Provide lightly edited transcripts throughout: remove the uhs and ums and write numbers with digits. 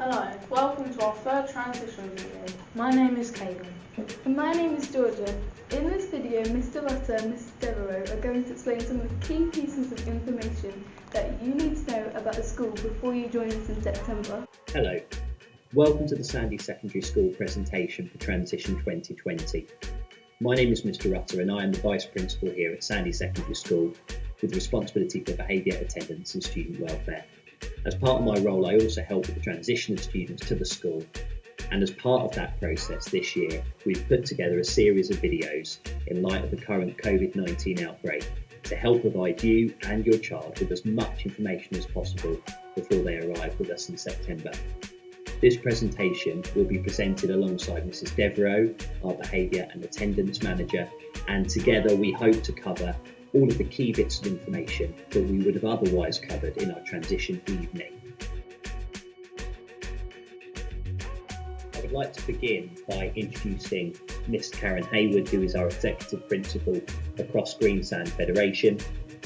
Hello, welcome to our third transition video. My name is Karen. And my name is Georgia. In this video, Mr. Rutter and Mrs. Devereaux are going to explain some of the key pieces of information that you need to know about the school before you join us in September. Hello, welcome to the Sandy Secondary School presentation for Transition 2020. My name is Mr. Rutter and I am the Vice Principal here at Sandy Secondary School with responsibility for behaviour, attendance and student welfare. As part of my role, I also help with the transition of students to the school. And as part of that process this year, we've put together a series of videos in light of the current COVID-19 outbreak to help provide you and your child with as much information as possible before they arrive with us in September. This presentation will be presented alongside Mrs. Devereaux, our Behaviour and Attendance Manager, and together we hope to cover all of the key bits of information that we would have otherwise covered in our transition evening. I would like to begin by introducing Miss Karen Hayward, who is our Executive Principal across Greensand Federation,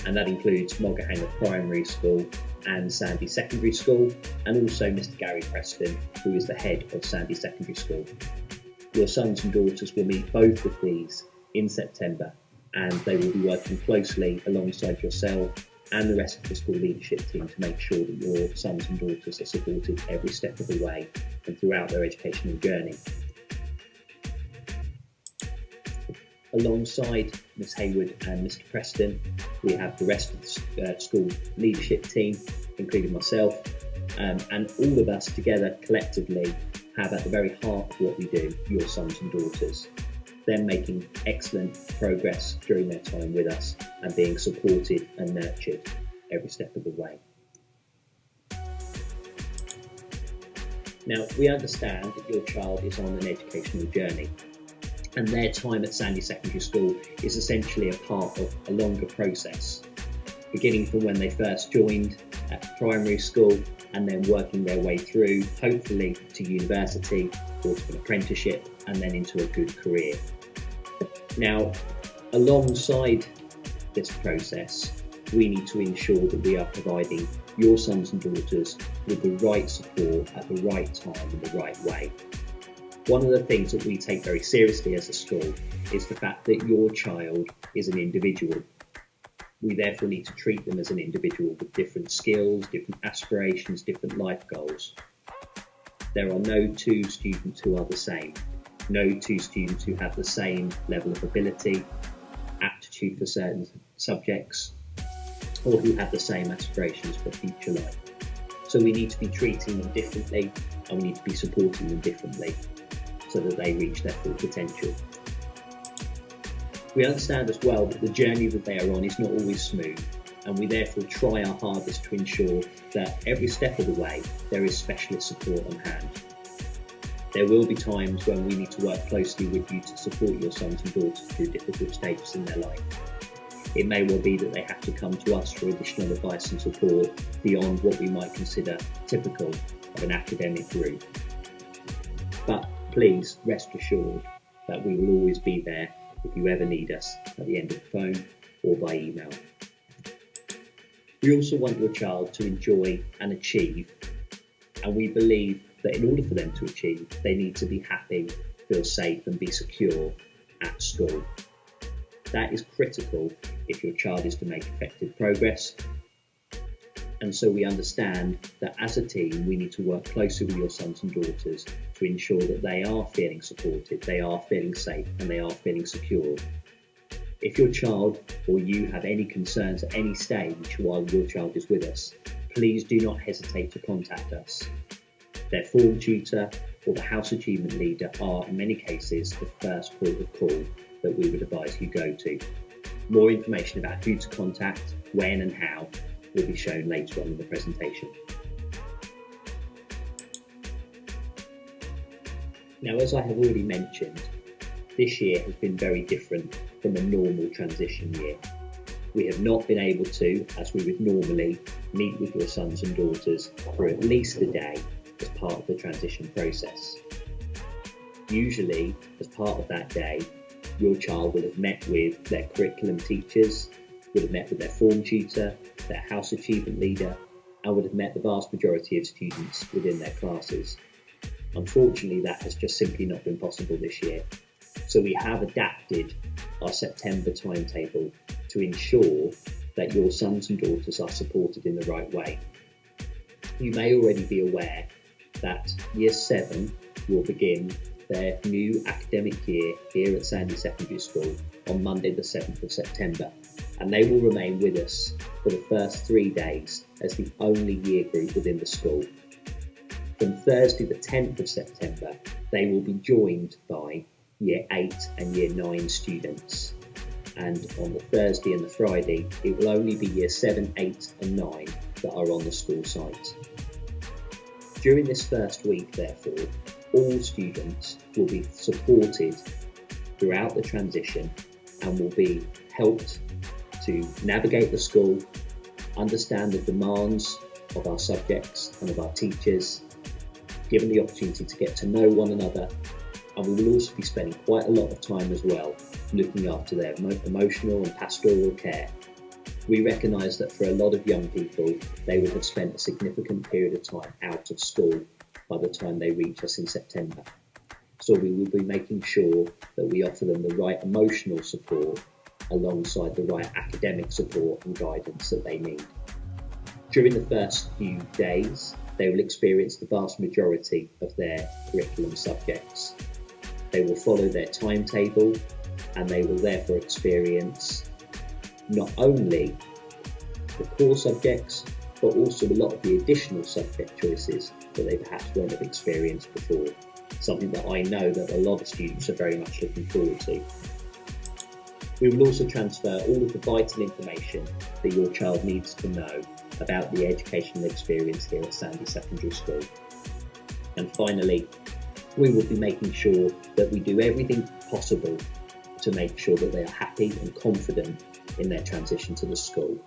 and that includes Moggahanger Primary School and Sandy Secondary School, and also Mr. Gary Preston, who is the head of Sandy Secondary School. Your sons and daughters will meet both of these in September, and they will be working closely alongside yourself and the rest of the school leadership team to make sure that your sons and daughters are supported every step of the way and throughout their educational journey. Alongside Ms. Hayward and Mr. Preston, we have the rest of the school leadership team, including myself, and all of us together collectively have at the very heart of what we do, your sons and daughters. Them making excellent progress during their time with us and being supported and nurtured every step of the way. Now, we understand that your child is on an educational journey, and their time at Sandy Secondary School is essentially a part of a longer process, beginning from when they first joined at primary school and then working their way through, hopefully to university or to an apprenticeship and then into a good career. Now, alongside this process, we need to ensure that we are providing your sons and daughters with the right support at the right time in the right way. One of the things that we take very seriously as a school is the fact that your child is an individual. We therefore need to treat them as an individual with different skills, different aspirations, different life goals. There are no two students who are the same. No two students who have the same level of ability, aptitude for certain subjects, or who have the same aspirations for future life. So we need to be treating them differently and we need to be supporting them differently so that they reach their full potential. We understand as well that the journey that they are on is not always smooth, and we therefore try our hardest to ensure that every step of the way there is specialist support on hand. There will be times when we need to work closely with you to support your sons and daughters through difficult stages in their life. It may well be that they have to come to us for additional advice and support beyond what we might consider typical of an academic route. But please rest assured that we will always be there if you ever need us at the end of the phone or by email. We also want your child to enjoy and achieve, and we believe that in order for them to achieve, they need to be happy, feel safe and be secure at school. That is critical if your child is to make effective progress. And so we understand that as a team, we need to work closely with your sons and daughters to ensure that they are feeling supported, they are feeling safe and they are feeling secure. If your child or you have any concerns at any stage while your child is with us, please do not hesitate to contact us. Their form tutor or the house achievement leader are in many cases the first port of call that we would advise you go to. More information about who to contact, when and how will be shown later on in the presentation. Now, as I have already mentioned, this year has been very different from a normal transition year. We have not been able to, as we would normally, meet with your sons and daughters for at least a day as part of the transition process. Usually, as part of that day, your child will have met with their curriculum teachers, will have met with their form tutor, their house achievement leader, and would have met the vast majority of students within their classes. Unfortunately, that has just simply not been possible this year. So we have adapted our September timetable to ensure that your sons and daughters are supported in the right way. You may already be aware that Year 7 will begin their new academic year here at Sandy Secondary School on Monday the 7th of September, and they will remain with us for the first 3 days as the only year group within the school. From Thursday the 10th of September, they will be joined by Year 8 and Year 9 students. And on the Thursday and the Friday, it will only be Year 7, 8 and 9 that are on the school site. During this first week, therefore, all students will be supported throughout the transition and will be helped to navigate the school, understand the demands of our subjects and of our teachers, given the opportunity to get to know one another, and we will also be spending quite a lot of time as well looking after their emotional and pastoral care. We recognise that for a lot of young people, they will have spent a significant period of time out of school by the time they reach us in September. So we will be making sure that we offer them the right emotional support alongside the right academic support and guidance that they need. During the first few days, they will experience the vast majority of their curriculum subjects. They will follow their timetable, and they will therefore experience not only the core subjects, but also a lot of the additional subject choices that they perhaps won't have experienced before, something that I know that a lot of students are very much looking forward to. We will also transfer all of the vital information that your child needs to know about the educational experience here at Sandy Secondary School. And finally, we will be making sure that we do everything possible to make sure that they are happy and confident in their transition to the school.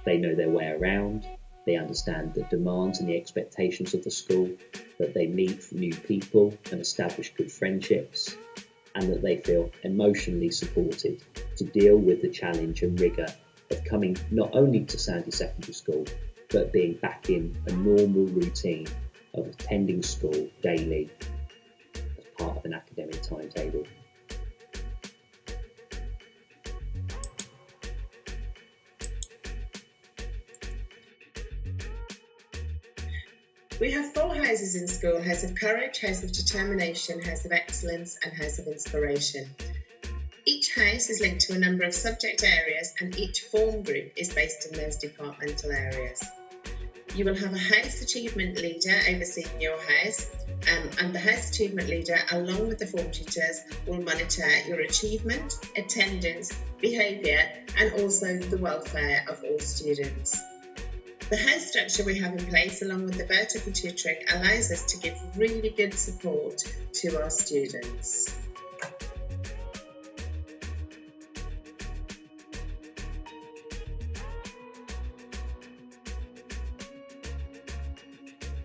They know their way around, they understand the demands and the expectations of the school, that they meet new people and establish good friendships, and that they feel emotionally supported to deal with the challenge and rigour of coming not only to Sandy Secondary School, but being back in a normal routine of attending school daily as part of an academic timetable. We have 4 houses in school: House of Courage, House of Determination, House of Excellence and House of Inspiration. Each house is linked to a number of subject areas, and each form group is based in those departmental areas. You will have a House Achievement Leader overseeing your house, and the House Achievement Leader, along with the form tutors, will monitor your achievement, attendance, behaviour and also the welfare of all students. The house structure we have in place, along with the vertical tutoring, allows us to give really good support to our students.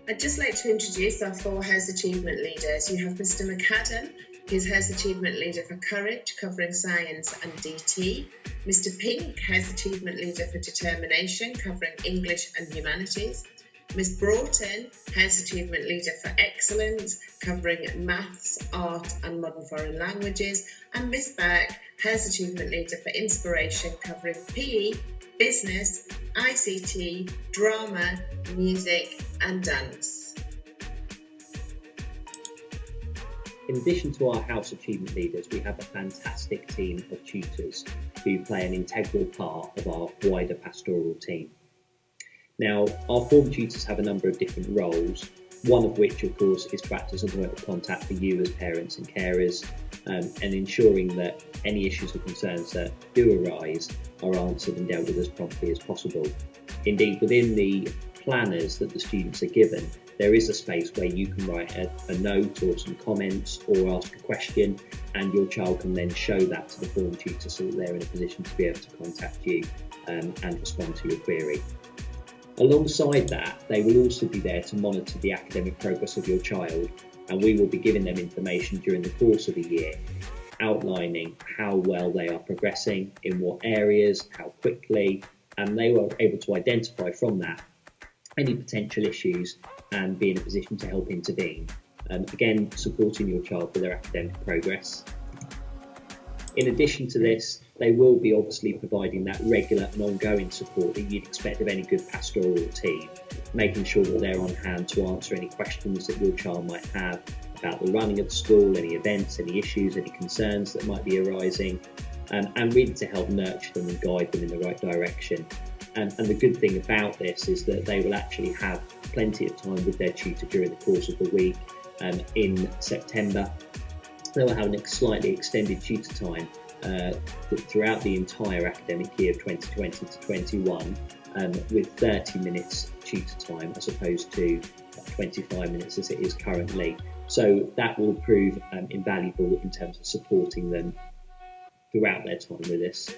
I'd just like to introduce our 4 House Achievement Leaders. You have Mr. McAdam, who's House Achievement Leader for Courage, covering Science and DT. Mr. Pink, House Achievement Leader for Determination, covering English and Humanities. Ms. Broughton, House Achievement Leader for Excellence, covering Maths, Art and Modern Foreign Languages. And Ms. Burke, House Achievement Leader for Inspiration, covering PE, Business, ICT, Drama, Music and Dance. In addition to our House Achievement Leaders, we have a fantastic team of tutors who play an integral part of our wider pastoral team. Now, our form tutors have a number of different roles, one of which, of course, is to act as a point of contact for you as parents and carers, and ensuring that any issues or concerns that do arise are answered and dealt with as promptly as possible. Indeed, within the planners that the students are given, there is a space where you can write a note or some comments or ask a question, and your child can then show that to the form tutor so that they're in a position to be able to contact you and respond to your query. Alongside that, they will also be there to monitor the academic progress of your child, and we will be giving them information during the course of the year, outlining how well they are progressing, in what areas, how quickly, and they were able to identify from that any potential issues and be in a position to help intervene. Again, supporting your child with their academic progress. In addition to this, they will be obviously providing that regular and ongoing support that you'd expect of any good pastoral team, making sure that they're on hand to answer any questions that your child might have about the running of the school, any events, any issues, any concerns that might be arising, and really to help nurture them and guide them in the right direction. And the good thing about this is that they will actually have plenty of time with their tutor during the course of the week. In September, they will have a slightly extended tutor time throughout the entire academic year of 2020 to 21, with 30 minutes tutor time as opposed to 25 minutes as it is currently. So that will prove invaluable in terms of supporting them throughout their time with us.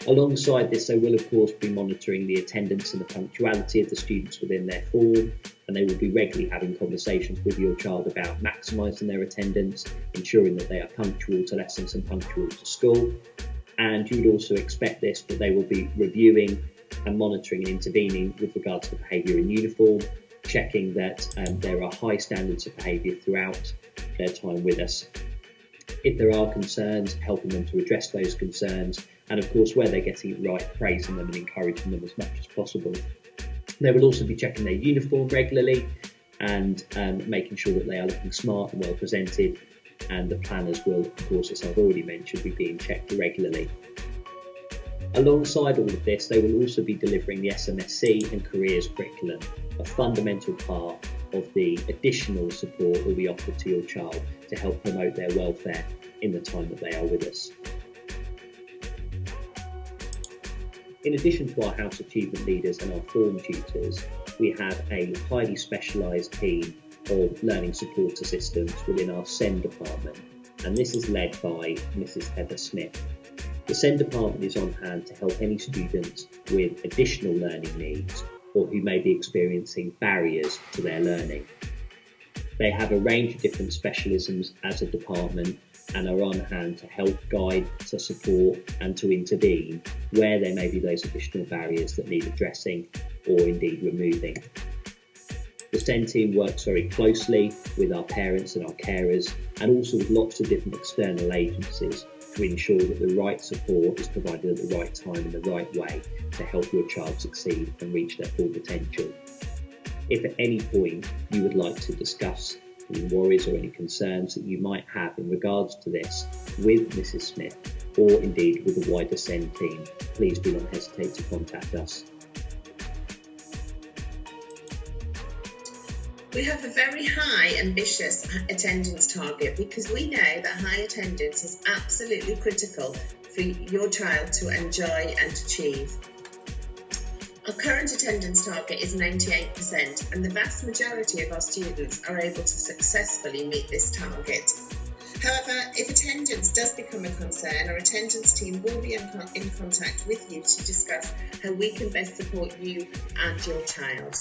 Alongside this, they will of course be monitoring the attendance and the punctuality of the students within their form, and they will be regularly having conversations with your child about maximising their attendance, ensuring that they are punctual to lessons and punctual to school. And you would also expect this, but they will be reviewing and monitoring and intervening with regards to behaviour in uniform, checking that there are high standards of behaviour throughout their time with us. If there are concerns, helping them to address those concerns, and of course where they're getting it right, praising them and encouraging them as much as possible. They will also be checking their uniform regularly and making sure that they are looking smart and well presented, and the planners will, of course, as I've already mentioned, be being checked regularly. Alongside all of this, they will also be delivering the SMSC and careers curriculum, a fundamental part of the additional support that we offer to your child to help promote their welfare in the time that they are with us. In addition to our house achievement leaders and our form tutors, we have a highly specialised team of learning support assistants within our SEND department, and this is led by Mrs. Heather Smith. The SEND department is on hand to help any students with additional learning needs or who may be experiencing barriers to their learning. They have a range of different specialisms as a department and are on hand to help guide, to support and to intervene where there may be those additional barriers that need addressing or indeed removing. The SEND team works very closely with our parents and our carers, and also with lots of different external agencies to ensure that the right support is provided at the right time in the right way to help your child succeed and reach their full potential. If at any point you would like to discuss any worries or any concerns that you might have in regards to this with Mrs. Smith or indeed with the wider SEND team, please do not hesitate to contact us. We have a very high, ambitious attendance target because we know that high attendance is absolutely critical for your child to enjoy and achieve. Our current attendance target is 98%, and the vast majority of our students are able to successfully meet this target. However, if attendance does become a concern, our attendance team will be in contact with you to discuss how we can best support you and your child.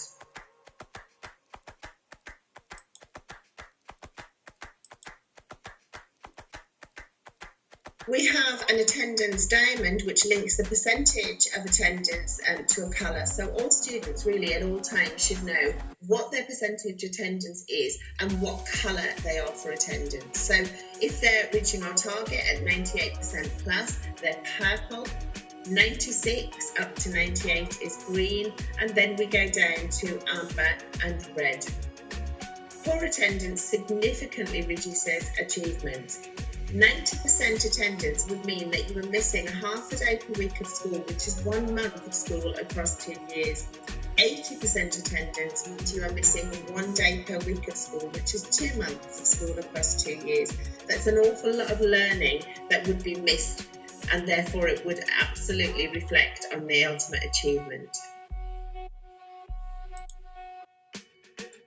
We have an attendance diamond which links the percentage of attendance to a colour, so all students really at all times should know what their percentage attendance is and what colour they are for attendance. So if they're reaching our target at 98% plus, they're purple, 96 up to 98 is green, and then we go down to amber and red. Poor attendance significantly reduces achievement. 90% attendance would mean that you are missing half a day per week of school, which is 1 month of school across 2 years. 80% attendance means you are missing 1 day per week of school, which is 2 months of school across 2 years. That's an awful lot of learning that would be missed, and therefore it would absolutely reflect on the ultimate achievement.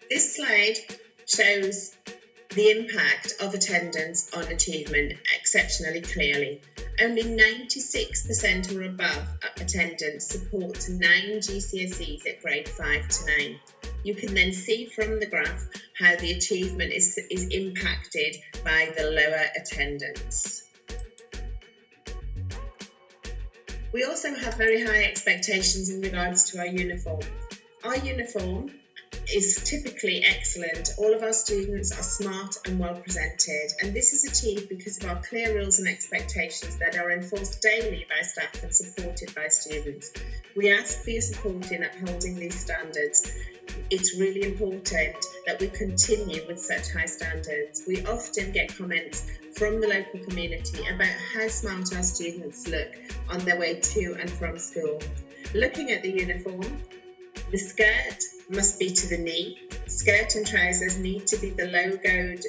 This slide shows the impact of attendance on achievement exceptionally clearly. Only 96% or above attendance supports 9 GCSEs at grade 5 to 9. You can then see from the graph how the achievement is impacted by the lower attendance. We also have very high expectations in regards to our uniform. Our uniform is typically excellent. All of our students are smart and well presented, and this is achieved because of our clear rules and expectations that are enforced daily by staff and supported by students. We ask for your support in upholding these standards. It's really important that we continue with such high standards. We often get comments from the local community about how smart our students look on their way to and from school. Looking at the uniform, the skirt must be to the knee. Skirt and trousers need to be the logoed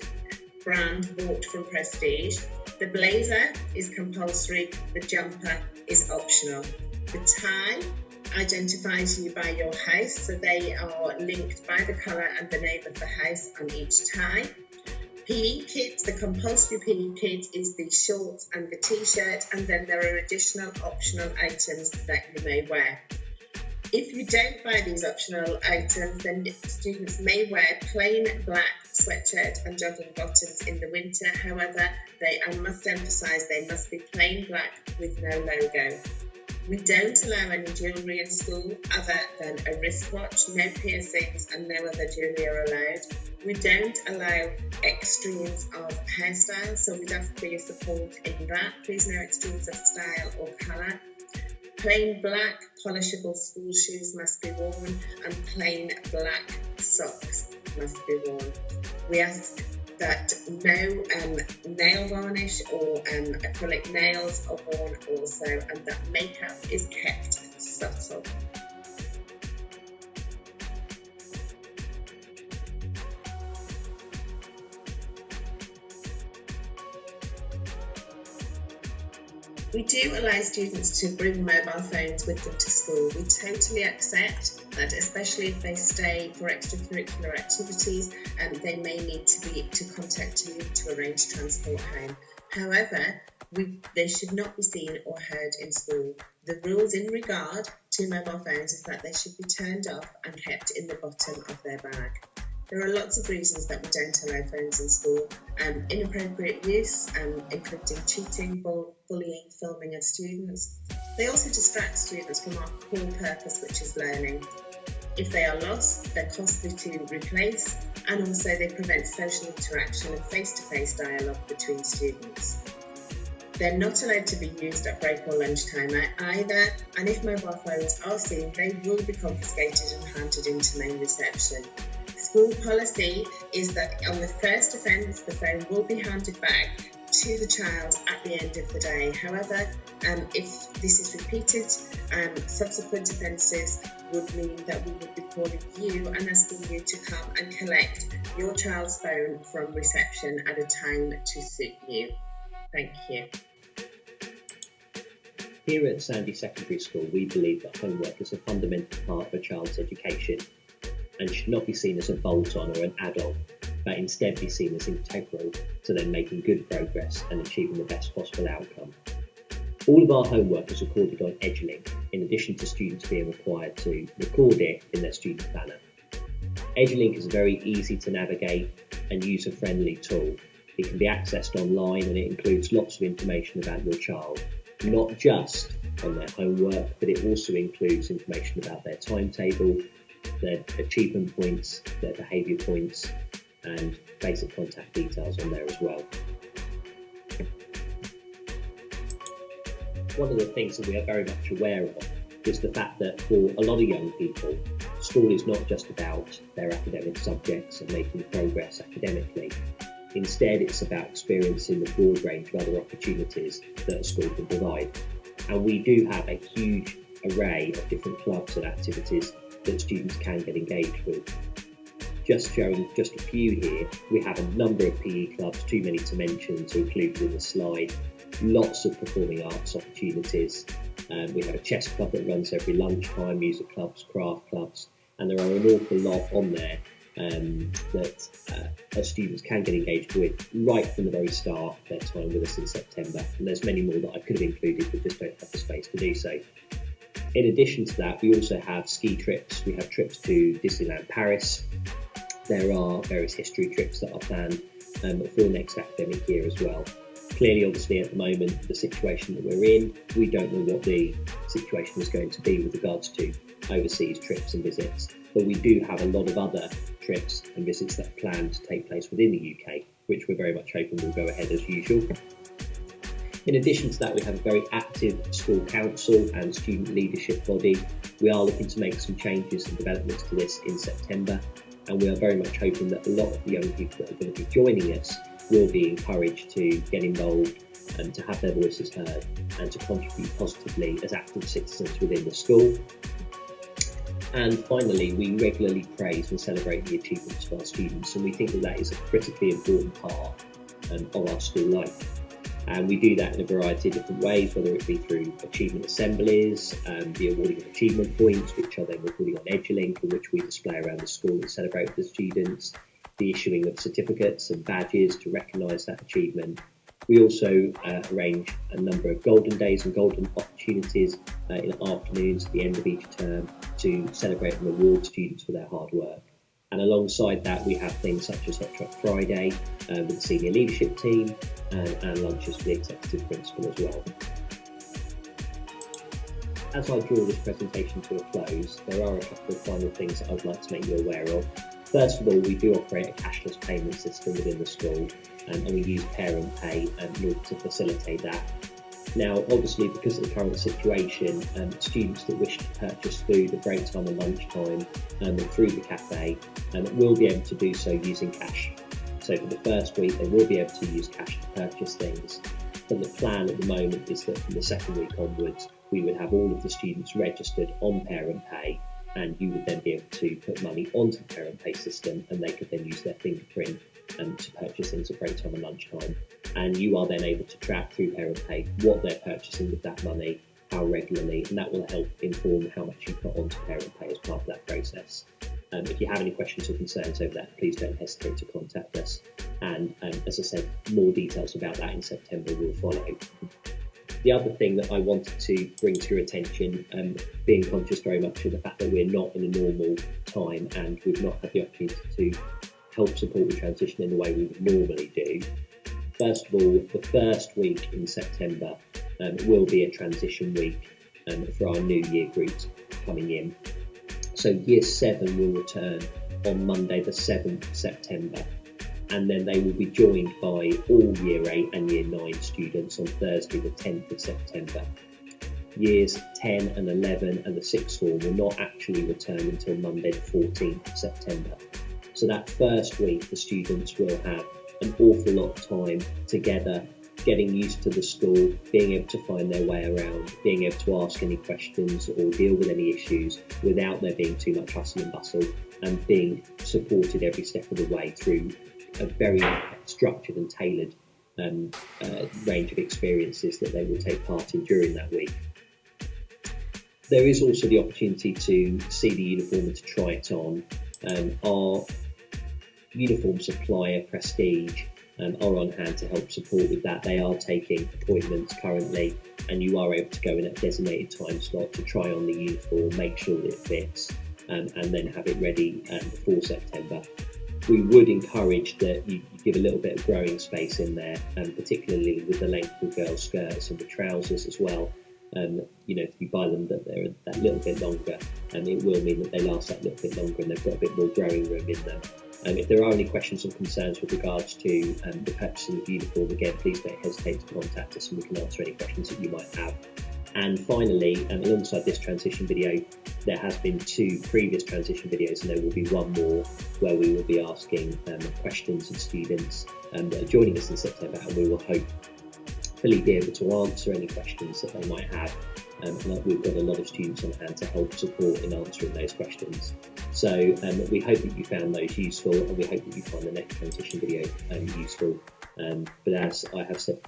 brand bought from Prestige. The blazer is compulsory, the jumper is optional. The tie identifies you by your house, so they are linked by the colour and the name of the house on each tie. PE kit, the compulsory PE kit is the shorts and the t-shirt, and then there are additional optional items that you may wear. If you don't buy these optional items, then students may wear plain black sweatshirt and jogging bottoms in the winter. However, I must emphasise they must be plain black with no logo. We don't allow any jewellery in school other than a wristwatch, no piercings and no other jewellery are allowed. We don't allow extremes of hairstyles, so we'd ask for your support in that. Please no extremes of style or colour. Plain black polishable school shoes must be worn, and plain black socks must be worn. We ask that no nail varnish or acrylic nails are worn also, and that makeup is kept subtle. We do allow students to bring mobile phones with them to school. We totally accept that, especially if they stay for extracurricular activities, they may need to contact you to arrange transport home. However, they should not be seen or heard in school. The rules in regard to mobile phones is that they should be turned off and kept in the bottom of their bag. There are lots of reasons that we don't allow phones in school. Inappropriate use, including cheating, bullying, filming of students. They also distract students from our core purpose, which is learning. If they are lost, they're costly to replace, and also they prevent social interaction and face-to-face dialogue between students. They're not allowed to be used at break or lunchtime either, and if mobile phones are seen, they will be confiscated and handed into main reception. School policy is that on the first offence, the phone will be handed back to the child at the end of the day. However, if this is repeated, subsequent offences would mean that we would be calling you and asking you to come and collect your child's phone from reception at a time to suit you. Thank you. Here at Sandy Secondary School, we believe that homework is a fundamental part of a child's education and should not be seen as a bolt-on or an add-on, but instead be seen as integral to them making good progress and achieving the best possible outcome. All of our homework is recorded on EduLink, in addition to students being required to record it in their student planner. EduLink is a very easy to navigate and user-friendly tool. It can be accessed online, and it includes lots of information about your child, not just on their homework, but it also includes information about their timetable, their achievement points, their behaviour points, and basic contact details on there as well. One of the things that we are very much aware of is the fact that for a lot of young people, school is not just about their academic subjects and making progress academically. Instead, it's about experiencing the broad range of other opportunities that a school can provide. And we do have a huge array of different clubs and activities that students can get engaged with. Just showing just a few here, we have a number of PE clubs, too many to mention, to include in the slide. Lots of performing arts opportunities. We have a chess club that runs every lunchtime, music clubs, craft clubs, and there are an awful lot on there that students can get engaged with right from the very start of their time with us in September. And there's many more that I could have included, but just don't have the space to do so. In addition to that, we also have ski trips. We have trips to Disneyland Paris. There are various history trips that are planned for next academic year as well. Clearly, obviously, at the moment, the situation that we're in, we don't know what the situation is going to be with regards to overseas trips and visits. but we do have a lot of other trips and visits that are planned to take place within the UK, which we're very much hoping will go ahead as usual. In addition to that, we have a very active school council and student leadership body. We are looking to make some changes and developments to this in September, and we are very much hoping that a lot of the young people that are going to be joining us will be encouraged to get involved and to have their voices heard and to contribute positively as active citizens within the school. And finally, we regularly praise and celebrate the achievements of our students, and we think that that is a critically important part of our school life. And we do that in a variety of different ways, whether it be through achievement assemblies, the awarding of achievement points, which are then recorded on Edulink, and which we display around the school and celebrate with the students, the issuing of certificates and badges to recognise that achievement. We also arrange a number of golden days and golden opportunities in afternoons at the end of each term to celebrate and reward students for their hard work. And alongside that, we have things such as Hot Chocolate Friday with the senior leadership team and lunches for the executive principal as well. As I draw this presentation to a close, there are a couple of final things that I'd like to make you aware of. First of all, we do operate a cashless payment system within the school, and we use parent pay in order to facilitate that. Now, obviously, because of the current situation, students that wish to purchase food at break time and lunchtime through the cafe will be able to do so using cash. So for the first week, they will be able to use cash to purchase things. But the plan at the moment is that from the second week onwards, we would have all of the students registered on parent pay, and you would then be able to put money onto the parent pay system, and they could then use their fingerprint to purchase things at break time and lunchtime. And you are then able to track through parent pay what they're purchasing with that money, how regularly, and that will help inform how much you put onto parent pay as part of that process. If you have any questions or concerns over that, please don't hesitate to contact us. And as I said, more details about that in September will follow. The other thing that I wanted to bring to your attention, being conscious very much of the fact that we're not in a normal time and we've not had the opportunity to help support the transition in the way we would normally do. First of all, the first week in September will be a transition week for our new year groups coming in. So Year 7 will return on Monday the 7th of September, and then they will be joined by all Year 8 and Year 9 students on Thursday the 10th of September. Years 10 and 11 and the 6th form will not actually return until Monday the 14th of September. So that first week the students will have an awful lot of time together, getting used to the school, being able to find their way around, being able to ask any questions or deal with any issues without there being too much hustle and bustle, and being supported every step of the way through a very structured and tailored range of experiences that they will take part in during that week. There is also the opportunity to see the uniform and to try it on. Our uniform supplier, Prestige, are on hand to help support with that. They are taking appointments currently, and you are able to go in at a designated time slot to try on the uniform, make sure that it fits, and then have it ready before September. We would encourage that you give a little bit of growing space in there, particularly with the length of girls' skirts and the trousers as well. If you buy them that they're that little bit longer, it will mean that they last that little bit longer and they've got a bit more growing room in them. If there are any questions or concerns with regards to the purchasing of the uniform, again, please don't hesitate to contact us and we can answer any questions that you might have. And finally, alongside this transition video, there has been 2 previous transition videos, and there will be one more where we will be asking questions of students that are joining us in September, and we will hopefully be able to answer any questions that they might have. And we've got a lot of students on hand to help support in answering those questions. So we hope that you found those useful, and we hope that you find the next transition video useful. But as I have said,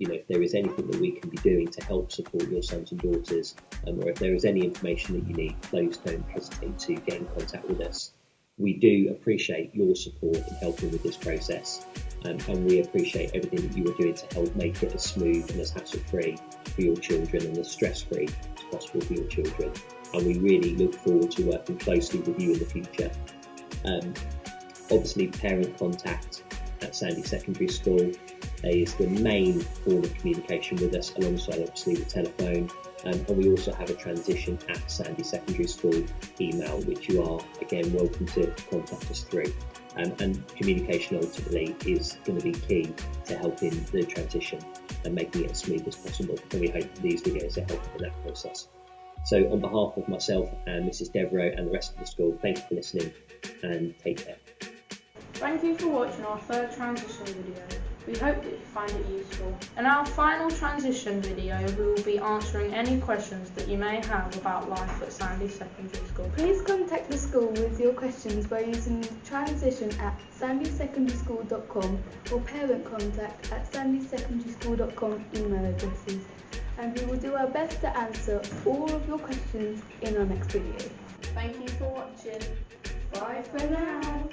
if there is anything that we can be doing to help support your sons and daughters, or if there is any information that you need, please don't hesitate to get in contact with us. We do appreciate your support in helping with this process, and we appreciate everything that you are doing to help make it as smooth and as hassle-free for your children and as stress-free as possible for your children. And we really look forward to working closely with you in the future. Obviously, parent contact at Sandy Secondary School is the main form of communication with us, alongside obviously the telephone. And we also have a transition at Sandy Secondary School email, which you are again welcome to contact us through. And communication ultimately is going to be key to helping the transition and making it as smooth as possible. And we hope these videos are helpful in that process. So on behalf of myself and Mrs. Devereaux and the rest of the school, thank you for listening and take care. Thank you for watching our third transition video. We hope that you find it useful. In our final transition video, we will be answering any questions that you may have about life at Sandy Secondary School. Please contact the school with your questions by using transition@sandysecondary.school.com or parent contact at sandysecondary.school.com email addresses, and we will do our best to answer all of your questions in our next video. Thank you for watching. Bye for now.